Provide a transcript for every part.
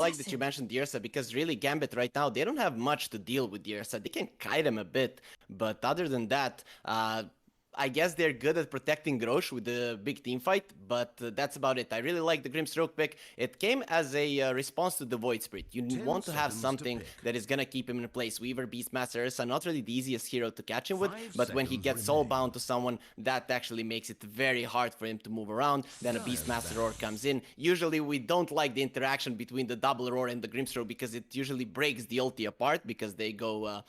like that you mentioned the Ursa, because really Gambit right now, they don't have much to deal with the Ursa. They can kite him a bit, but other than that, I guess they're good at protecting Grosh with the big team fight, but that's about it. I really like the Grimstroke pick. It came as a response to the Void Spirit. You want to have something that is gonna keep him in place. Weaver, Beastmaster, Ursa, not really the easiest hero to catch him with, but when he gets soulbound to someone, that actually makes it very hard for him to move around. Then a Beastmaster Roar comes in. Usually we don't like the interaction between the double Roar and the Grimstroke because it usually breaks the ulti apart because they go,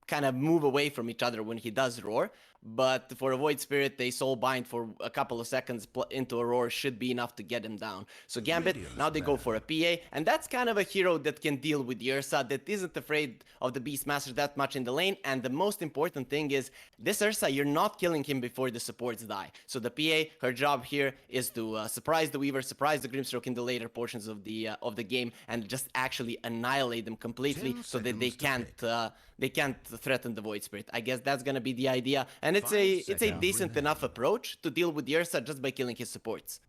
kind of move away from each other when he does roar. But for a Void Spirit, they soul bind for a couple of seconds into a roar should be enough to get him down. So Gambit, now they go for a PA, and that's kind of a hero that can deal with the Ursa, that isn't afraid of the Beastmaster that much in the lane. And the most important thing is, this Ursa, you're not killing him before the supports die. So the PA, her job here is to surprise the Weaver, surprise the Grimstroke in the later portions of the game, and just actually annihilate them completely so that they can't threaten the Void Spirit. I guess that's gonna be the idea, and it's a decent enough approach to deal with the Ursa just by killing his supports.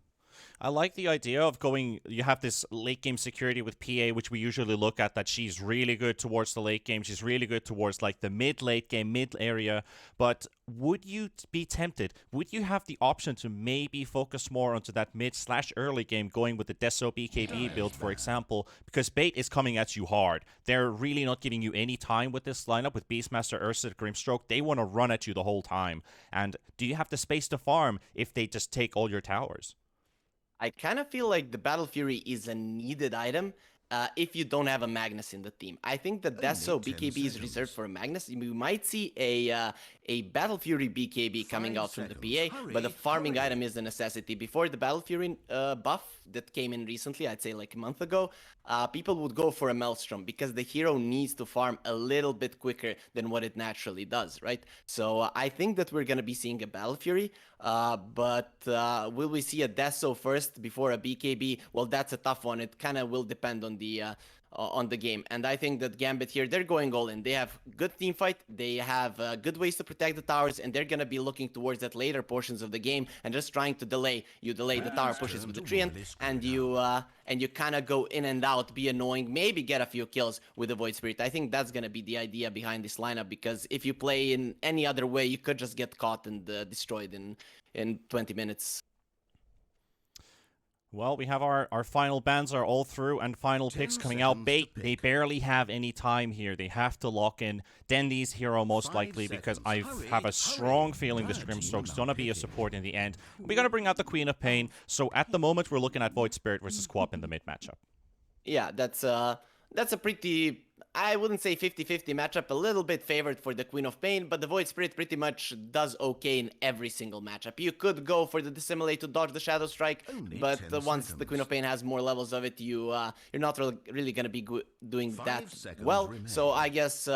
I like the idea of going, you have this late game security with PA, which we usually look at, that she's really good towards the late game. She's really good towards like the mid-late game, mid area. But would you be tempted? Would you have the option to maybe focus more onto that mid/early game, going with the Deso BKB build, for example? Because Bait is coming at you hard. They're really not giving you any time with this lineup with Beastmaster, Ursa, Grimstroke. They want to run at you the whole time. And do you have the space to farm if they just take all your towers? I kind of feel like the Battle Fury is a needed item if you don't have a Magnus in the team. I think that Deso BKB is reserved for a Magnus. We might see a Battle Fury BKB coming out from the PA, but the farming item is a necessity. Before the Battle Fury buff that came in recently, I'd say like a month ago, people would go for a Maelstrom because the hero needs to farm a little bit quicker than what it naturally does, right? So I think that we're going to be seeing a Battle Fury, but will we see a Deso first before a BKB? Well, that's a tough one. It kind of will depend on the game. And I think that Gambit here, they're going all in. They have good team fight, they have good ways to protect the towers, and they're gonna be looking towards that later portions of the game and just trying to delay. You delay the tower pushes with the Treant, and you kind of go in and out, be annoying, maybe get a few kills with the Void Spirit. I think that's gonna be the idea behind this lineup, because if you play in any other way, you could just get caught and destroyed in 20 minutes. Well, we have our final bans are all through and final picks coming out. Bait, they barely have any time here. They have to lock in Dendy's hero most likely, because I have a strong feeling this Grimstroke's going to be a support in the end. We're going to bring out the Queen of Pain. So at the moment, we're looking at Void Spirit versus Quap in the mid matchup. Yeah, that's a pretty, I wouldn't say 50-50 matchup, a little bit favored for the Queen of Pain, but the Void Spirit pretty much does okay in every single matchup. You could go for the Dissimulate to dodge the Shadow Strike, but once the Queen of Pain has more levels of it, you're not really going to be doing that well. So I guess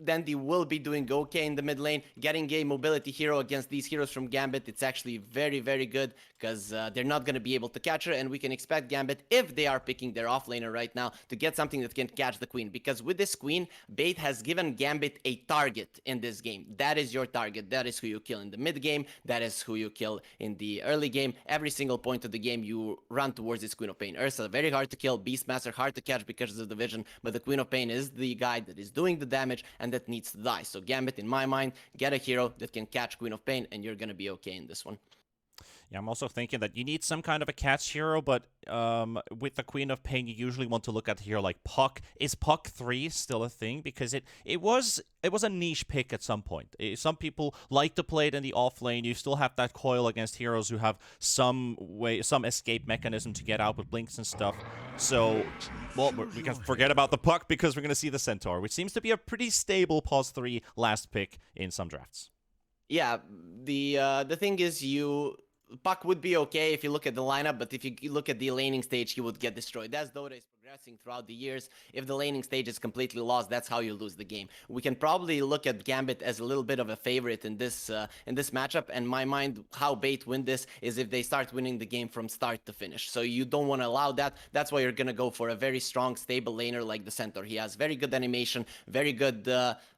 Dandy will be doing okay in the mid lane. Getting a mobility hero against these heroes from Gambit, it's actually very, very good, because they're not going to be able to catch her, and we can expect Gambit, if they are picking their offlaner right now, to get something that can catch the Queen. Because with this Queen, Bait has given Gambit a target in this game. That is your target. That is who you kill in the mid game. That is who you kill in the early game. Every single point of the game, you run towards this Queen of Pain. Ursa, very hard to kill. Beastmaster, hard to catch because of the vision, but the Queen of Pain is the guy that is doing the damage and that needs to die. So Gambit, in my mind, get a hero that can catch Queen of Pain, and you're gonna be okay in this one. Yeah, I'm also thinking that you need some kind of a catch hero, but with the Queen of Pain, you usually want to look at a hero like Puck. Is Puck 3 still a thing? Because it was a niche pick at some point. Some people like to play it in the off lane. You still have that coil against heroes who have some escape mechanism to get out with blinks and stuff. So, well, we can forget about the Puck because we're going to see the Centaur, which seems to be a pretty stable pos 3 last pick in some drafts. Yeah, the thing is, Puck would be okay if you look at the lineup, but if you look at the laning stage, he would get destroyed. That's Dota is progressing. progressing throughout the years. If the laning stage is completely lost, that's how you lose the game. We can probably look at Gambit as a little bit of a favorite in this matchup. And in my mind, how Bait win this is if they start winning the game from start to finish. So you don't want to allow that. That's why you're gonna go for a very strong, stable laner like the Centaur. He has very good animation, very good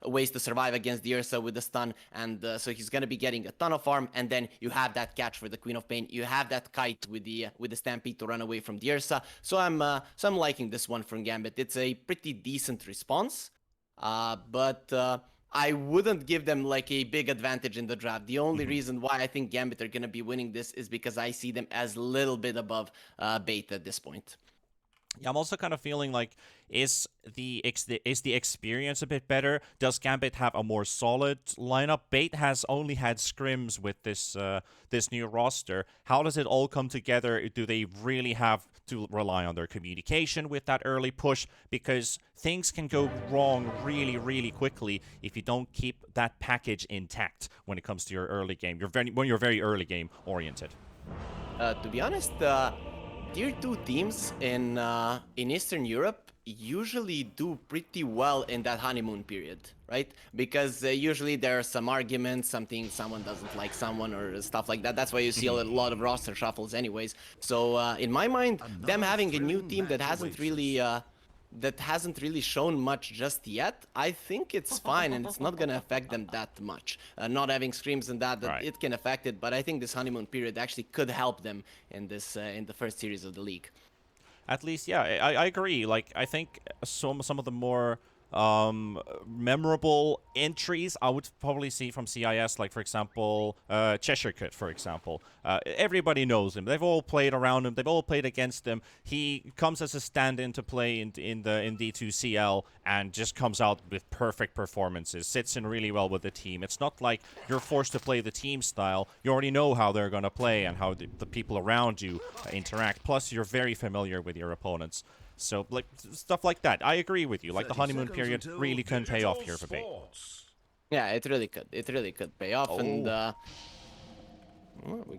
ways to survive against the Ursa with the stun, and so he's gonna be getting a ton of farm. And then you have that catch for the Queen of Pain. You have that kite with the Stampede to run away from the Ursa. So I'm liking this one from Gambit. It's a pretty decent response, but I wouldn't give them like a big advantage in the draft. The only reason why I think Gambit are gonna be winning this is because I see them as a little bit above Bait at this point. Yeah, I'm also kind of feeling like, is the experience a bit better? Does Gambit have a more solid lineup? Bait has only had scrims with this this new roster. How does it all come together? Do they really have to rely on their communication with that early push? Because things can go wrong really, really quickly if you don't keep that package intact when it comes to your early game. When you're very early game oriented. To be honest, Tier 2 teams in Eastern Europe usually do pretty well in that honeymoon period, right? Because usually there are some arguments, someone doesn't like someone or stuff like that. That's why you see a lot of roster shuffles anyways. So in my mind, them having a new team that hasn't really shown much just yet, I think it's fine and it's not gonna affect them that much. Not having screams and that Right. It can affect it, but I think this honeymoon period actually could help them in this in the first series of the league. At least, yeah, I agree. Like, I think some of the more memorable entries I would probably see from CIS, like, for example, Cheshire Cut, for example. Everybody knows him. They've all played around him. They've all played against him. He comes as a stand-in to play in D2CL and just comes out with perfect performances. Sits in really well with the team. It's not like you're forced to play the team style. You already know how they're going to play and how the people around you interact. Plus, you're very familiar with your opponents. So, like, stuff like that. I agree with you. Like, the honeymoon period really can pay off here for Bait. Yeah, it really could. It really could pay off. And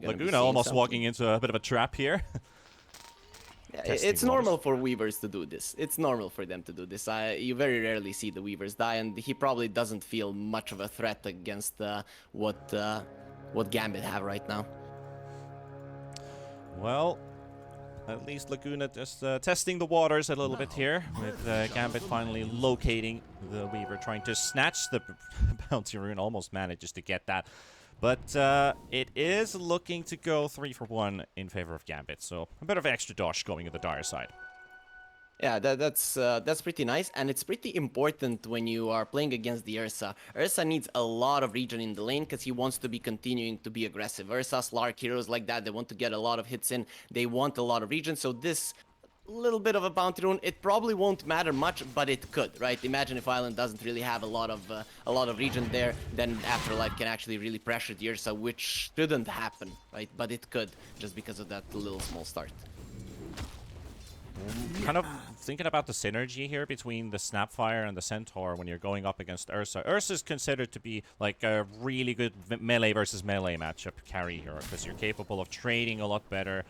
Laguna almost walking into a bit of a trap here. Yeah, it's normal for Weavers to do this. It's normal for them to do this. You very rarely see the Weavers die, and he probably doesn't feel much of a threat against what Gambit have right now. Well, at least Laguna just testing the waters a little bit here, with Gambit finally locating the Weaver, trying to snatch the bounty rune. Almost manages to get that. But it is looking to go 3-for-1 in favor of Gambit, so a bit of extra dodge going to the dire side. Yeah, that's pretty nice, and it's pretty important when you are playing against the Ursa. Ursa needs a lot of regen in the lane because he wants to be continuing to be aggressive. Ursa, Slark, heroes like that, they want to get a lot of hits in. They want a lot of regen, so this little bit of a bounty rune, it probably won't matter much, but it could, right? Imagine if Island doesn't really have a lot of regen there, then Afterlife can actually really pressure the Ursa, which shouldn't happen, right? But it could, just because of that little small start. Kind of thinking about the synergy here between the Snapfire and the Centaur when you're going up against Ursa. Ursa is considered to be like a really good melee versus melee matchup carry here, because you're capable of trading a lot better.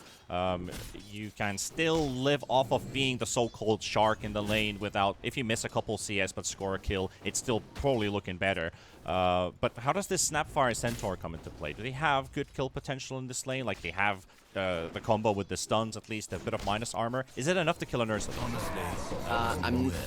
You can still live off of being the so-called shark in the lane without, if you miss a couple CS but score a kill, it's still probably looking better. But how does this Snapfire Centaur come into play? Do they have good kill potential in this lane? Like, they have the combo with the stuns, at least a bit of minus armor. Is it enough to kill a nurse?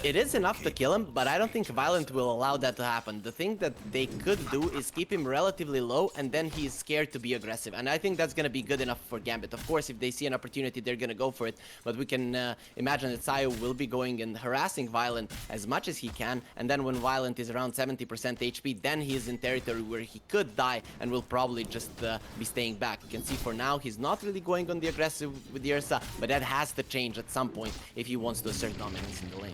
It is enough to kill him, but I don't think Violent will allow that to happen. The thing that they could do is keep him relatively low, and then he's scared to be aggressive. And I think that's going to be good enough for Gambit. Of course, if they see an opportunity, they're going to go for it. But we can imagine that Sayo will be going and harassing Violent as much as he can. And then when Violent is around 70% HP, then he is in territory where he could die and will probably just be staying back. You can see for now, he's not really going on the aggressive with the Ursa, but that has to change at some point if he wants to assert dominance in the lane.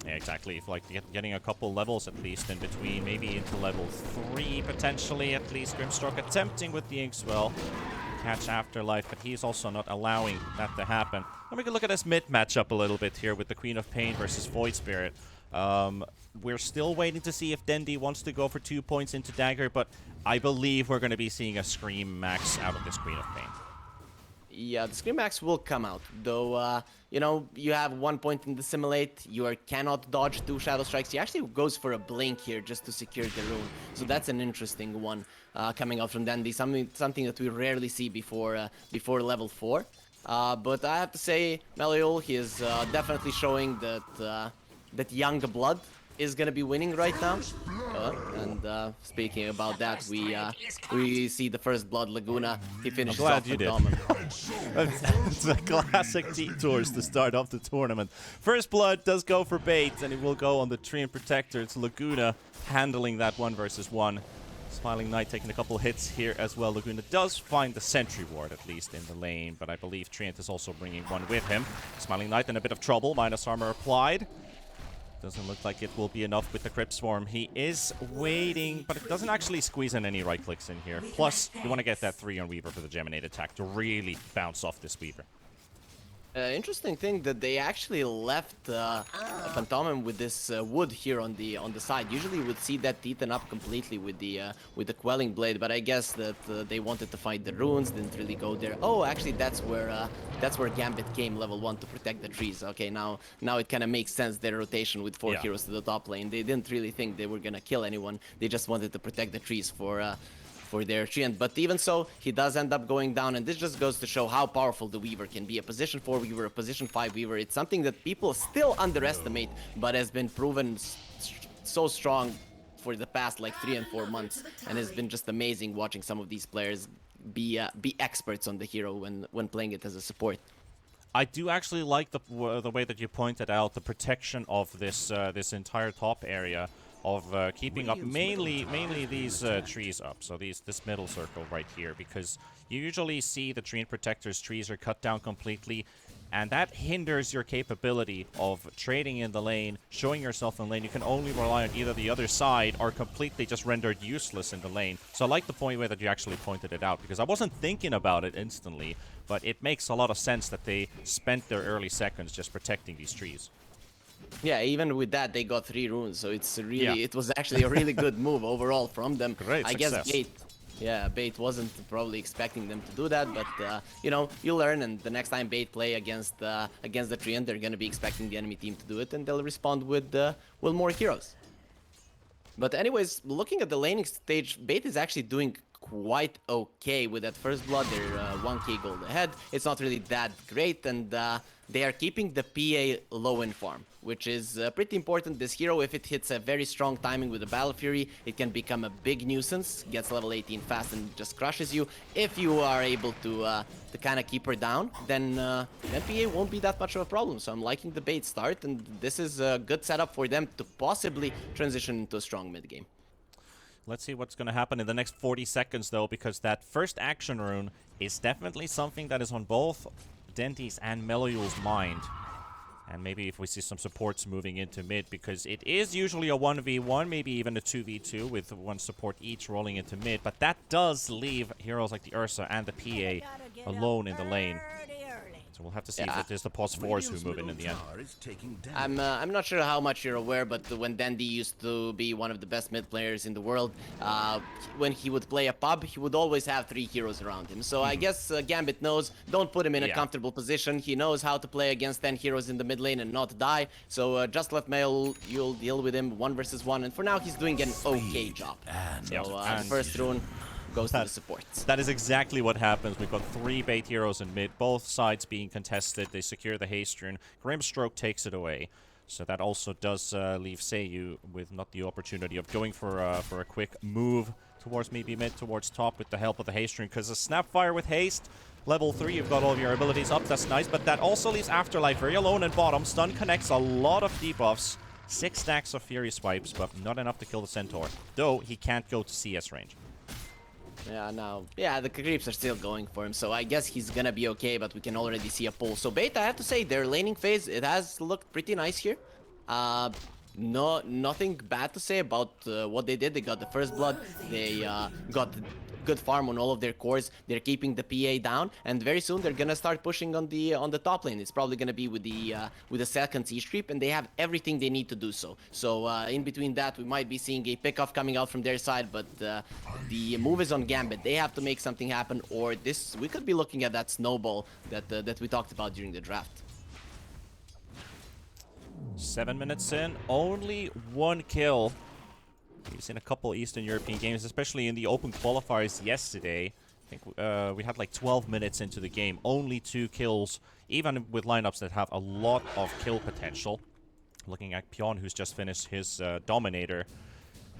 Yeah, exactly. If, like, getting a couple levels at least in between, maybe into level 3 potentially at least. Grimstroke attempting with the Inkswell catch Afterlife, but he's also not allowing that to happen. And we can look at this mid matchup a little bit here with the Queen of Pain versus Void Spirit. We're still waiting to see if Dendi wants to go for 2 points into Dagger, but I believe we're going to be seeing a Scream max out of this Queen of Pain. Yeah, the Scream Axe will come out, though, you know, you have 1 point in the Simulate, you cannot dodge 2 Shadow Strikes. He actually goes for a Blink here just to secure the rune, so that's an interesting one coming out from Dandy, something that we rarely see before level 4. But I have to say, Meliol, he is definitely showing that young blood is gonna be winning right now. And speaking about that, we see the first blood Laguna. He finishes off you the did. Dominant. It's a classic detours to start off the tournament. First blood does go for bait, and it will go on the Treant Protector. It's Laguna handling that 1 versus 1. Smiling Knight taking a couple hits here as well. Laguna does find the sentry ward, at least, in the lane, but I believe Treant is also bringing one with him. Smiling Knight in a bit of trouble. Minus armor applied. Doesn't look like it will be enough with the Crypt Swarm. He is waiting, but it doesn't actually squeeze in any right clicks in here. Plus, you want to get that 3 on Weaver for the Geminate attack to really bounce off this Weaver. Interesting thing that they actually left Phantom with this wood here on the side. Usually you would see that eaten up completely with the Quelling Blade, but I guess that they wanted to find the runes, didn't really go there. Oh, actually that's where Gambit came level 1 to protect the trees. Okay, now it kind of makes sense, their rotation with 4 heroes to the top lane. They didn't really think they were gonna kill anyone. They just wanted to protect the trees for their Treant. But even so, he does end up going down, and this just goes to show how powerful the Weaver can be. A position 4 Weaver, a position 5 Weaver. It's something that people still underestimate, but has been proven so strong for the past like 3 and 4 months, and has been just amazing watching some of these players be experts on the hero when playing it as a support. I do actually like the way that you pointed out the protection of this entire top area, of keeping up mainly these trees up, so this middle circle right here, because you usually see the Treant Protector's trees are cut down completely, and that hinders your capability of trading in the lane, showing yourself in the lane. You can only rely on either the other side or completely just rendered useless in the lane. So I like the point where that you actually pointed it out, because I wasn't thinking about it instantly, but it makes a lot of sense that they spent their early seconds just protecting these trees. Yeah, even with that, they got 3 runes, so it's really it was actually a really good move overall from them. Great success. I guess Bait wasn't probably expecting them to do that, but you know, you learn, and the next time Bait play against the Treant, they're gonna be expecting the enemy team to do it, and they'll respond with more heroes. But anyways, looking at the laning stage, Bait is actually doing quite okay with that first blood. They're 1k gold ahead. It's not really that great, and they are keeping the PA low in farm, which is pretty important. This hero, if it hits a very strong timing with the Battle Fury, it can become a big nuisance, gets level 18 fast and just crushes you. If you are able to kind of keep her down, then PA won't be that much of a problem. So I'm liking the Bait start, and this is a good setup for them to possibly transition into a strong mid game. Let's see what's going to happen in the next 40 seconds, though, because that first action rune is definitely something that is on both Denty's and Meliul's mind. And maybe if we see some supports moving into mid, because it is usually a 1v1, maybe even a 2v2 with 1 support each rolling into mid. But that does leave heroes like the Ursa and the PA alone in the lane. So we'll have to see if it is the pos 4s who move in the end. I'm not sure how much you're aware, but when Dandy used to be one of the best mid players in the world, when he would play a pub, he would always have 3 heroes around him. So I guess Gambit knows, don't put him in a comfortable position. He knows how to play against 10 heroes in the mid lane and not die. So just let you'll deal with him 1 versus 1. And for now, he's doing an okay job. So the first rune goes to the supports. That is exactly what happens. We've got 3 Bait heroes in mid, both sides being contested. They secure the haste rune. Grimstroke takes it away. So that also does leave Seiyu with not the opportunity of going for a quick move towards maybe mid, towards top with the help of the haste rune. Because a Snapfire with haste, level 3, you've got all of your abilities up. That's nice. But that also leaves Afterlife very alone in bottom. Stun connects a lot of debuffs. 6 stacks of Fury Swipes, but not enough to kill the Centaur. Though he can't go to CS range. Yeah, the creeps are still going for him, so I guess he's gonna be okay, but we can already see a pull. So Bait, I have to say, their laning phase, it has looked pretty nice here. Nothing bad to say about what they did. They got the first blood, they got good farm on all of their cores. They're keeping the PA down, and very soon they're gonna start pushing on the top lane. It's probably gonna be with the second siege creep, and they have everything they need to do so. So in between that, we might be seeing a pickoff coming out from their side, but the move is on Gambit. They have to make something happen, or this we could be looking at that snowball that we talked about during the draft. 7 minutes in, only 1 kill. We've seen a couple Eastern European games, especially in the open qualifiers yesterday. I think we had like 12 minutes into the game, only 2 kills, even with lineups that have a lot of kill potential. Looking at Pion, who's just finished his Dominator.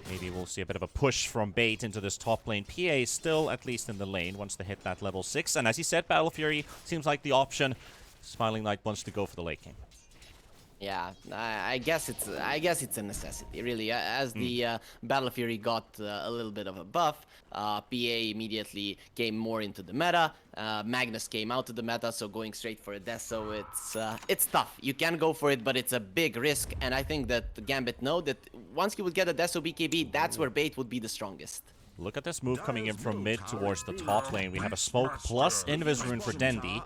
Maybe we'll see a bit of a push from Bait into this top lane. PA is still at least in the lane, wants to hit that level 6. And as he said, Battle Fury seems like the option. Smiling Knight wants to go for the late game. Yeah, I guess it's a necessity, really. As the Battle Fury got a little bit of a buff, PA immediately came more into the meta. Magnus came out of the meta, so going straight for a Deso, it's tough. You can go for it, but it's a big risk. And I think that Gambit know that once he would get a Deso BKB, that's where Bait would be the strongest. Look at this move coming in from mid towards the top lane. We have a smoke plus Invis rune for Dendi.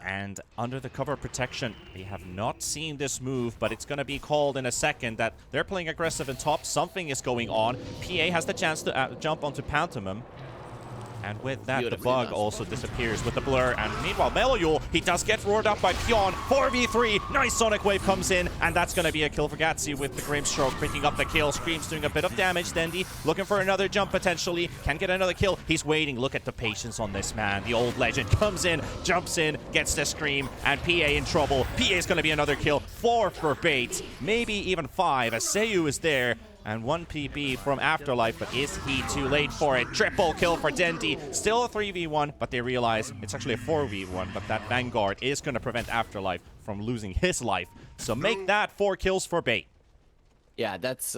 And under the cover protection, we have not seen this move, but it's going to be called in a second that they're playing aggressive in top. Something is going on. PA has the chance to jump onto Pantomime. And with that, the bug also disappears with the blur. And meanwhile, Meluyul, he does get roared up by Pion. 4v3. Nice Sonic Wave comes in. And that's going to be a kill for Gatsi with the Grimstroke picking up the kill. Scream's doing a bit of damage. Dendi looking for another jump potentially. Can get another kill. He's waiting. Look at the patience on this man. The old legend comes in, jumps in, gets the Scream. And PA in trouble. PA is going to be another kill. 4 for Bait. Maybe even 5 as Seiyu is there. And 1 PP from Afterlife, but is he too late for it? Triple kill for Dendi. Still a 3v1, but they realize it's actually a 4v1, but that Vanguard is going to prevent Afterlife from losing his life. So make that 4 kills for Bait. Yeah, that's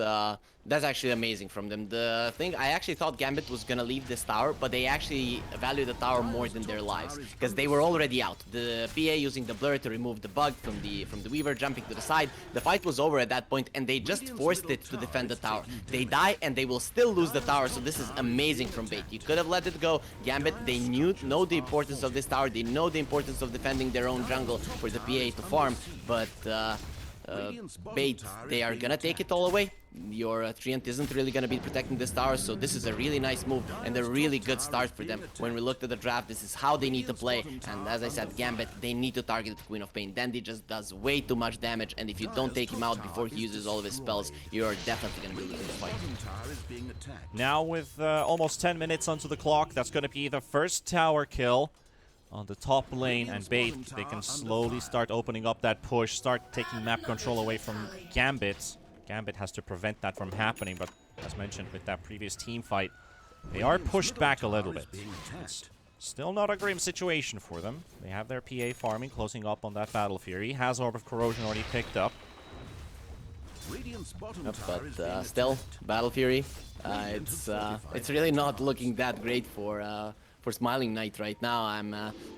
actually amazing from them. The thing, I actually thought Gambit was gonna leave this tower, but they actually value the tower more than their lives, because they were already out. The PA using the blur to remove the bug from the Weaver, jumping to the side. The fight was over at that point, and they just forced it to defend the tower. They die, and they will still lose the tower, so this is amazing from Bait. You could have let it go. Gambit, they know the importance of this tower. They know the importance of defending their own jungle for the PA to farm, but Bait, they are gonna take it all away. Your Treant isn't really gonna be protecting this tower, so this is a really nice move and a really good start for them. When we looked at the draft, this is how they need to play, and as I said, Gambit, they need to target the Queen of Pain. Dendi just does way too much damage, and if you don't take him out before he uses all of his spells, you're definitely gonna be losing the fight. Now with almost 10 minutes onto the clock, that's gonna be the first tower kill on the top lane, and Bait, they can slowly start opening up that push, start taking map control away from Gambit. Gambit has to prevent that from happening, but as mentioned with that previous team fight, they are pushed back a little bit. It's still not a grim situation for them. They have their PA farming, closing up on that Battle Fury. Has Orb of Corrosion already picked up. But still, Battle Fury, it's really not looking that great for Smiling Knight right now.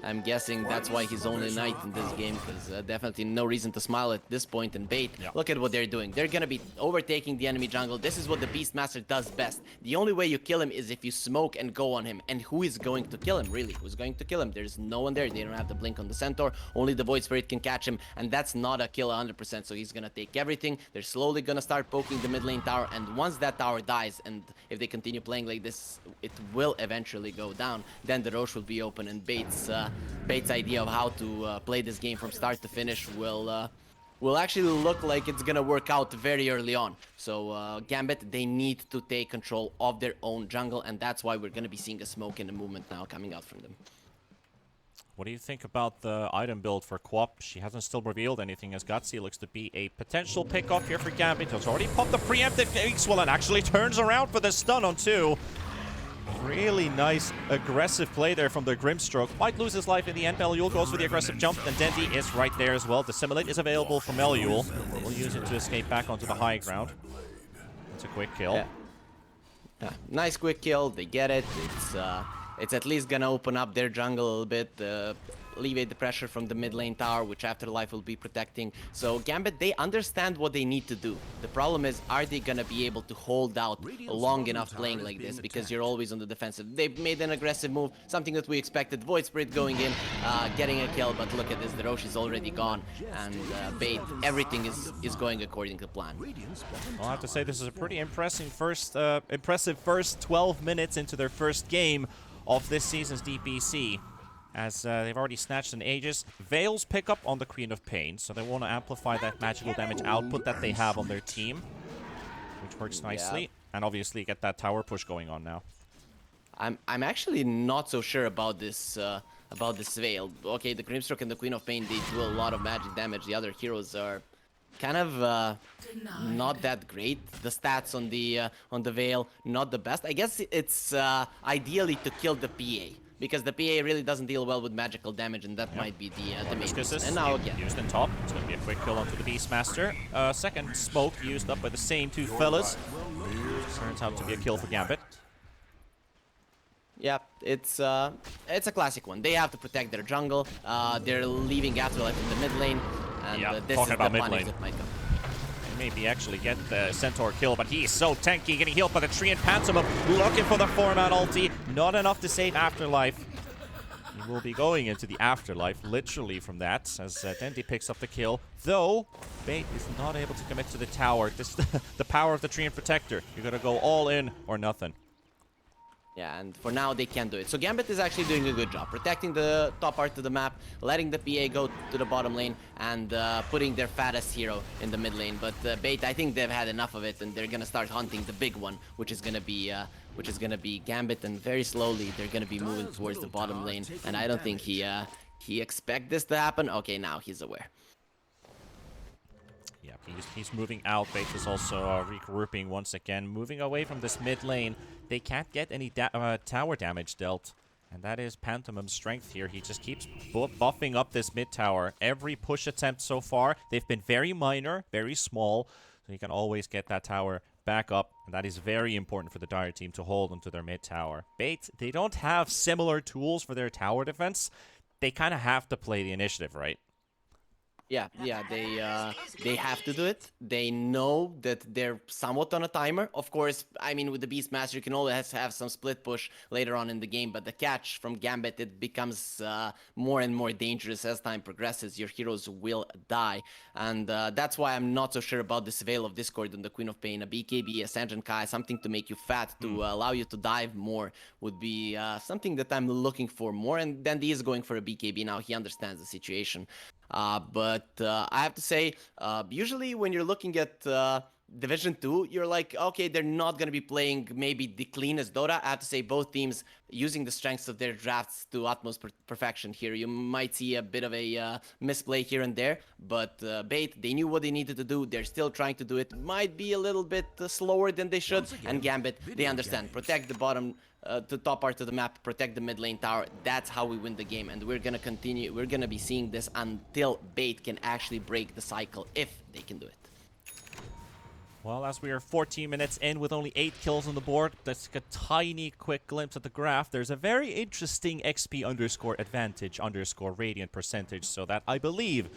I'm guessing that's why he's only Knight in this game, because definitely no reason to smile at this point. And Bait, look at what they're doing. They're gonna be overtaking the enemy jungle. This is what the Beastmaster does best. The only way you kill him is if you smoke and go on him. And who is going to kill him, really? Who's going to kill him? There's no one there. They don't have the blink on the Centaur. Only the Void Spirit can catch him, and that's not a kill 100%, so he's gonna take everything. They're slowly gonna start poking the mid lane tower, and once that tower dies, and if they continue playing like this, it will eventually go down. Then the Roche will be open, and Bait's idea of how to play this game from start to finish will actually look like it's gonna work out very early on. So Gambit, they need to take control of their own jungle, and that's why we're gonna be seeing a smoke and a movement now coming out from them. What do you think about the item build for Quap? She hasn't still revealed anything, as Gutsy looks to be a potential pick-off here for Gambit. It's already popped the preemptive X-Well and actually turns around for the stun on 2. Really nice aggressive play there from the Grimstroke. Might lose his life in the end. Meluyul goes for the aggressive jump, and Dendi is right there as well. Dissimulate is available for Meluyul. We'll use it to escape back onto the high ground. It's a quick kill. Yeah, nice quick kill. They get it. It's at least gonna open up their jungle a little bit. alleviate the pressure from the mid lane tower, which Afterlife will be protecting. So Gambit, they understand what they need to do. The problem is, are they gonna be able to hold out long enough playing like this? Because you're always on the defensive. They've made an aggressive move, something that we expected. Void Spirit going in, getting a kill, but look at this, the Rosh is already gone, and Bait, everything is going according to plan. I'll have to say this is a pretty impressive first 12 minutes into their first game of this season's DPC, as they've already snatched an Aegis. Veils pick up on the Queen of Pain, so they want to amplify that magical damage output that they have on their team, which works nicely, and obviously get that tower push going on now. I'm actually not so sure about this Veil. Okay, the Grimstroke and the Queen of Pain, they do a lot of magic damage. The other heroes are kind of not that great. The stats on the Veil, not the best. I guess it's ideally to kill the PA, because the PA really doesn't deal well with magical damage, and that might be the main reason. And now again, used in top. It's going to be a quick kill onto the Beastmaster. Second smoke used up by the same two fellas. Turns out to be a kill for Gambit. Yeah, it's a classic one. They have to protect their jungle. They're leaving Afterlife in the mid lane, and this is the punish that might come. They maybe actually get the Centaur kill, but he's so tanky, getting healed by the tree and Pantomime, looking for the 4-man ulti. Not enough to save Afterlife. He will be going into the Afterlife, literally from that, as Dendi picks up the kill. Though, Bait is not able to commit to the tower. This the power of the tree and Protector. You're going to go all in or nothing. Yeah, and for now they can't do it. So Gambit is actually doing a good job protecting the top part of the map, letting the PA go to the bottom lane, and putting their fattest hero in the mid lane. But Bait, I think they've had enough of it, and they're gonna start hunting the big one, which is gonna be Gambit. And very slowly they're gonna be moving towards the bottom lane. And I don't think he expect this to happen. Okay, now he's aware. Yeah, he's moving out. Bait is also regrouping once again, moving away from this mid lane. They can't get any tower damage dealt, and that is Pantomime's strength here. He just keeps buffing up this mid tower. Every push attempt so far, they've been very minor, very small, so you can always get that tower back up, and that is very important for the Dire team to hold onto their mid tower. Bait, they don't have similar tools for their tower defense. They kind of have to play the initiative, right? Yeah, they have to do it. They know that they're somewhat on a timer. Of course, I mean, with the Beastmaster, you can always have some split push later on in the game, but the catch from Gambit, it becomes more and more dangerous as time progresses. Your heroes will die, and that's why I'm not so sure about this Veil of Discord and the Queen of Pain. A BKB, a Sanjin Kai, something to make you fat, to allow you to dive more, would be something that I'm looking for more, and then he is going for a BKB now. He understands the situation. But I have to say, usually when you're looking at Division 2, you're like, okay, they're not going to be playing maybe the cleanest Dota. I have to say both teams using the strengths of their drafts to utmost perfection here. You might see a bit of a misplay here and there, but Bait, they knew what they needed to do. They're still trying to do it. Might be a little bit slower than they should. And Gambit, they understand. Protect the bottom, the top part of the map, protect the mid lane tower. That's how we win the game, and we're gonna continue. We're gonna be seeing this until Bait can actually break the cycle, if they can do it. Well, as we are 14 minutes in with only 8 kills on the board, that's a tiny quick glimpse at the graph. There's a very interesting XP underscore advantage underscore radiant percentage, so that I believe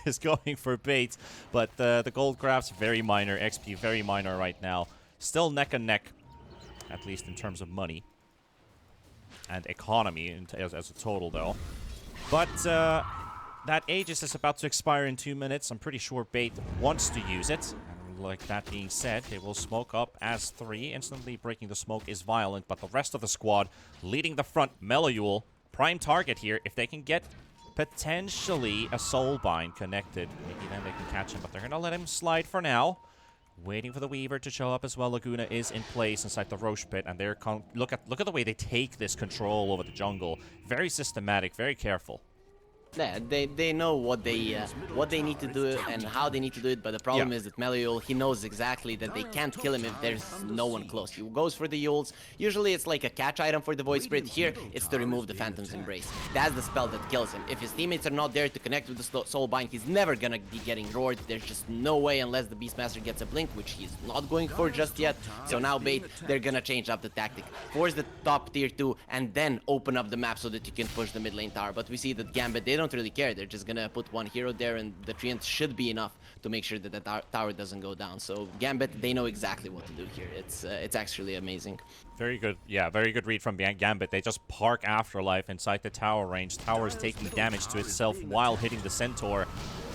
is going for Bait. But the gold graph's very minor, XP very minor right now. Still neck and neck, at least in terms of money and economy as a total, though. But that Aegis is about to expire in 2 minutes. I'm pretty sure Bait wants to use it. Like that being said, they will smoke up as 3. Instantly breaking the smoke is violent, but the rest of the squad leading the front. Melayul, prime target here. If they can get potentially a soulbind connected, maybe then they can catch him, but they're going to let him slide for now. Waiting for the Weaver to show up as well. Laguna is in place inside the Roche pit, and they're look at the way they take this control over the jungle. Very systematic, very careful. Yeah, they know what they need to do and how they need to do it, but the problem is that Meliul, he knows exactly that they can't kill him if there's no one close. He goes for the Yules. Usually it's like a catch item for the Void Spirit. Here, it's to remove the Phantom's Embrace. That's the spell that kills him. If his teammates are not there to connect with the Soulbind, he's never gonna be getting roared. There's just no way unless the Beastmaster gets a blink, which he's not going for just yet. So now Bait, they're gonna change up the tactic. Force the top tier 2 and then open up the map so that you can push the mid lane tower. But we see that Gambit, they don't really care. They're just gonna put one hero there, and the treant should be enough to make sure that the tower doesn't go down. So Gambit, they know exactly what to do here. It's actually amazing. Very good. Yeah, very good read from Gambit. They just park Afterlife inside the tower range. Tower is taking damage to itself while hitting the Centaur.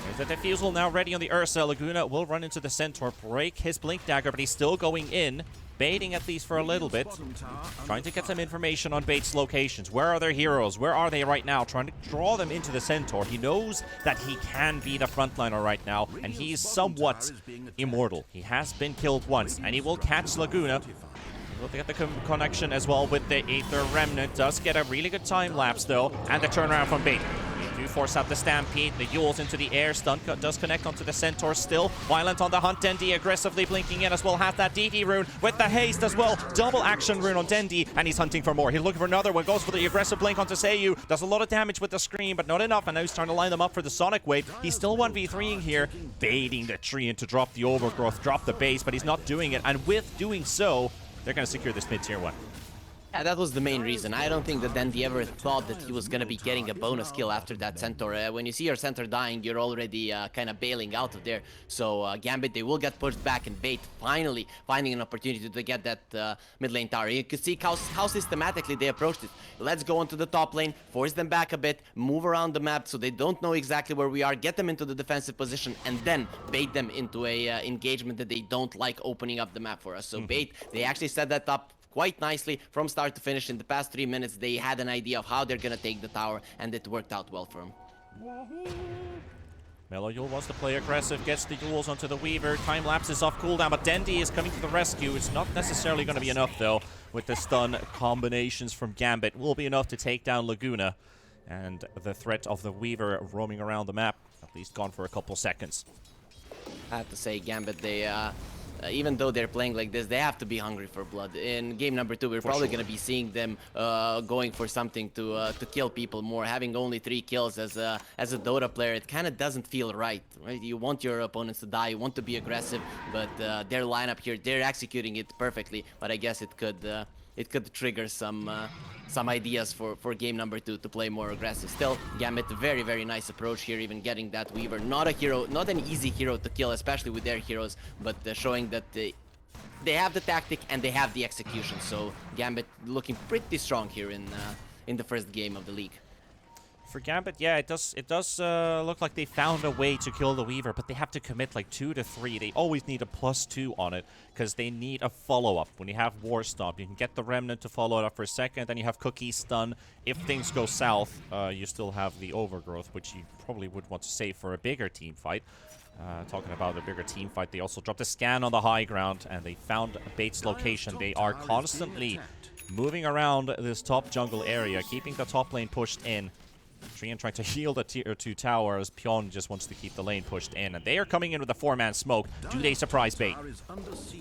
There's the defusal now ready on the Ursa. Laguna will run into the Centaur, break his Blink Dagger, but he's still going in. Baiting at least for a little bit. Trying to get some information on Bait's locations. Where are their heroes? Where are they right now? Trying to draw them into the Centaur. He knows that he can be the frontliner right now, and he's somewhat immortal. He has been killed once, and he will catch Laguna. We'll get the connection as well with the Aether Remnant. Does get a really good time lapse though, and the turnaround from Bait. They do force out the Stampede. The Yules into the air. Stun does connect onto the Centaur still. Violent on the hunt. Dendi aggressively blinking in as well. Has that DD rune with the haste as well. Double action rune on Dendi, and he's hunting for more. He's looking for another one. Goes for the aggressive blink onto Seiyu. Does a lot of damage with the scream, but not enough. And now he's trying to line them up for the Sonic Wave. He's still 1v3ing here, baiting the tree to drop the overgrowth, drop the base, but he's not doing it. And with doing so, they're going to secure this mid-tier 1. Yeah, that was the main reason. I don't think that Dendi ever thought that he was going to be getting a bonus kill after that Centaur. When you see your Centaur dying, you're already kind of bailing out of there. So Gambit, they will get pushed back, and Bait finally finding an opportunity to get that mid lane tower. You can see how systematically they approached it. Let's go onto the top lane, force them back a bit, move around the map so they don't know exactly where we are, get them into the defensive position, and then bait them into a engagement that they don't like opening up the map for us. So Bait, they actually set that up quite nicely from start to finish. In the past 3 minutes, they had an idea of how they're gonna take the tower, and it worked out well for them. Meliul wants to play aggressive, gets the Yules onto the Weaver. Time lapses off cooldown, but Dendi is coming to the rescue. It's not necessarily going to be enough, though, with the stun combinations from Gambit. Will be enough to take down Laguna. And the threat of the Weaver roaming around the map, at least gone for a couple seconds. I have to say, Gambit, they even though they're playing like this, they have to be hungry for blood. In game number 2, we're probably going to be seeing them going for something to kill people more. Having only 3 kills as a Dota player, it kind of doesn't feel right. You want your opponents to die, you want to be aggressive, but their lineup here, they're executing it perfectly. But I guess it could trigger some ideas for game number 2 to play more aggressive. Still, Gambit, very, very nice approach here, even getting that Weaver. Not a hero, not an easy hero to kill, especially with their heroes, but showing that they have the tactic and they have the execution. So Gambit looking pretty strong here in the first game of the league. For Gambit, yeah, it does look like they found a way to kill the Weaver, but they have to commit like 2 to 3. They always need a +2 on it, because they need a follow-up. When you have War Stomp, you can get the Remnant to follow it up for a second, then you have Cookie Stun. If things go south, you still have the Overgrowth, which you probably would want to save for a bigger team fight. Talking about a bigger team fight, they also dropped a scan on the high ground, and they found Bait's location. They are constantly moving around this top jungle area, keeping the top lane pushed in. Treant trying to heal the tier 2 tower as Pion just wants to keep the lane pushed in. And they are coming in with a 4-man smoke. Do they surprise Bait?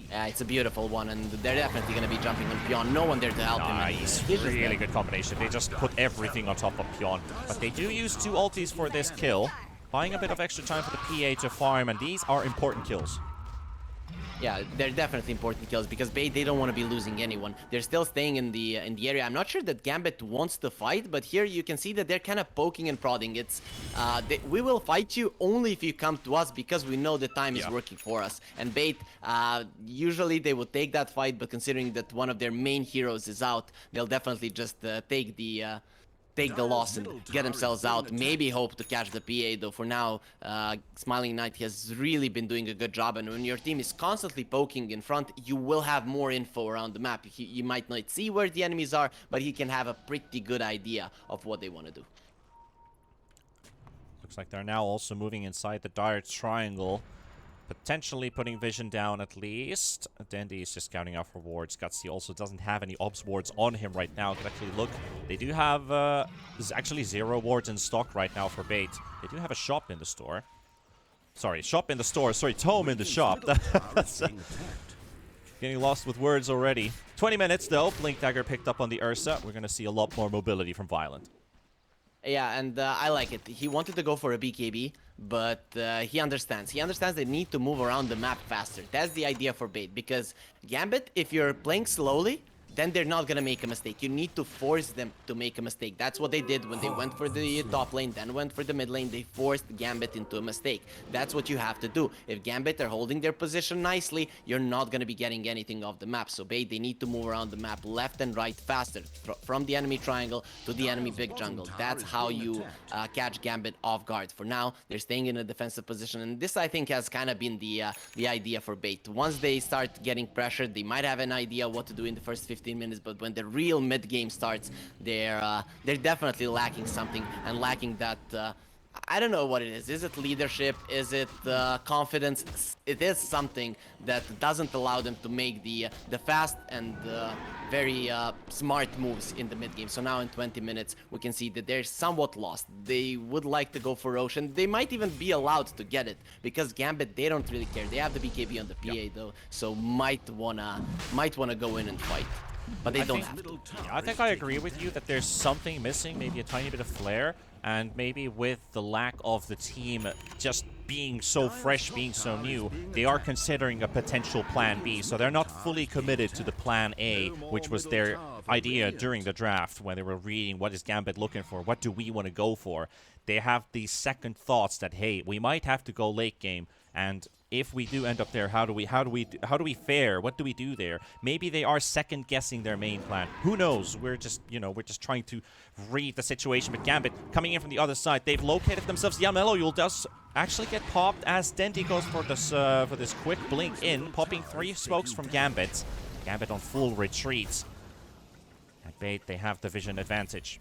Yeah, it's a beautiful one, and they're definitely going to be jumping on Pion. No one there to help him. Nice. Really good combination. They just put everything on top of Pion. But they do use 2 ultis for this kill, buying a bit of extra time for the PA to farm, and these are important kills. Yeah, they're definitely important kills because Bait, they don't want to be losing anyone. They're still staying in the area. I'm not sure that Gambit wants to fight, but here you can see that they're kind of poking and prodding. It's we will fight you only if you come to us because we know the time is working for us. And Bait, usually they would take that fight, but considering that one of their main heroes is out, they'll definitely just take the loss and get themselves out. Maybe hope to catch the PA, though for now, Smiling Knight has really been doing a good job, and when your team is constantly poking in front, you will have more info around the map. You might not see where the enemies are, but he can have a pretty good idea of what they want to do. Looks like they're now also moving inside the Dire Triangle. Potentially putting vision down at least. Dandy is just scouting out for wards. Gutsy also doesn't have any ops wards on him right now. Could actually look. They do have, there's actually 0 wards in stock right now for bait. They do have a shop in the store. Sorry, shop in the store. Sorry, tome in the shop. That's getting lost with words already. 20 minutes though. Blink Dagger picked up on the Ursa. We're going to see a lot more mobility from Violent. Yeah, and I like it. He wanted to go for a BKB, but he understands. He understands they need to move around the map faster. That's the idea for bait, because Gambit, if you're playing slowly, then they're not gonna make a mistake. You need to force them to make a mistake. That's what they did when they went for the top lane, then went for the mid lane. They forced Gambit into a mistake. That's what you have to do. If Gambit are holding their position nicely, you're not gonna be getting anything off the map. So bait, they need to move around the map left and right faster, from the enemy triangle to the enemy big jungle. That's how you catch Gambit off guard. For now, they're staying in a defensive position, and this, I think, has kind of been the idea for bait. Once they start getting pressured, they might have an idea what to do in the first 15 minutes, but when the real mid game starts, they're definitely lacking something, and lacking that I don't know what it is. Is it leadership? Is it confidence? It is something that doesn't allow them to make the fast and very smart moves in the mid game. So now in 20 minutes, we can see that they're somewhat lost. They would like to go for Roche, and they might even be allowed to get it, because Gambit, they don't really care. They have the BKB on the PA though, so might wanna go in and fight. But they don't have to. Yeah, I think I agree with you that there's something missing, maybe a tiny bit of flair, and maybe with the lack of the team just being so fresh, being so new, they are considering a potential plan B. So they're not fully committed to the plan A, which was their idea during the draft when they were reading what is Gambit looking for, what do we want to go for. They have these second thoughts that, hey, we might have to go late game, and if we do end up there, how do we fare? What do we do there? Maybe they are second guessing their main plan. Who knows? We're just, we're just trying to read the situation. But Gambit coming in from the other side, they've located themselves. Yeah, Melloyul does actually get popped as Dendy goes for this quick blink in, popping 3 smokes from Gambit. Gambit on full retreat. At bait, they have the vision advantage.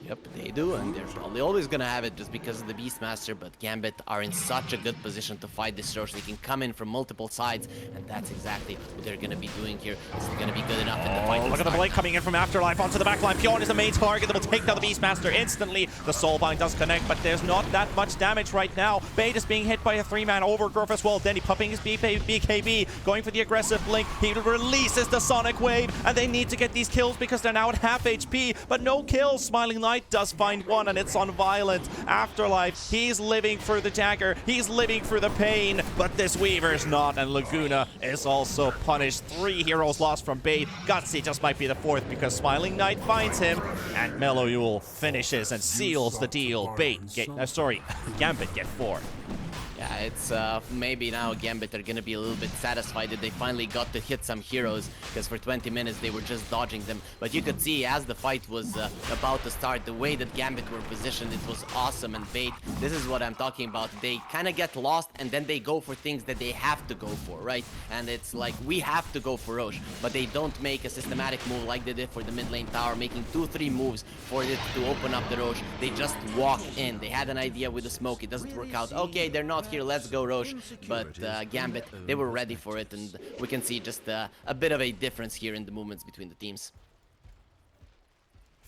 Yep, they do, and they're probably always gonna have it just because of the Beastmaster, but Gambit are in such a good position to fight this Roche. They can come in from multiple sides, and that's exactly what they're gonna be doing here. This is gonna be good enough in the fight. Look at the blade coming in from Afterlife onto the backline. Pjorn is the main target that will take down the Beastmaster instantly. The Soulbind does connect, but there's not that much damage right now. Bait is being hit by a 3-man overgrowth as well. Denny popping his BKB, going for the aggressive blink. He releases the Sonic Wave, and they need to get these kills because they're now at half HP, but no kills. Smiling Knight does find one, and it's on Violent. Afterlife, he's living through the dagger, he's living through the pain, but this Weaver's not, and Laguna is also punished. 3 heroes lost from bait. Gutsy just might be the 4th because Smiling Knight finds him, and Melloyul finishes and seals the deal. Gambit get 4. Yeah, it's maybe now Gambit are gonna be a little bit satisfied that they finally got to hit some heroes, because for 20 minutes they were just dodging them. But you could see as the fight was about to start, the way that Gambit were positioned, it was awesome. And bait, this is what I'm talking about. They kind of get lost, and then they go for things that they have to go for, right? And it's like, we have to go for Roche, but they don't make a systematic move like they did for the mid lane tower, making 2-3 moves for it to open up the Roche. They just walk in. They had an idea with the smoke, it doesn't work out. Okay, they're not here, let's go Roche. But Gambit, they were ready for it, and we can see just a bit of a difference here in the movements between the teams.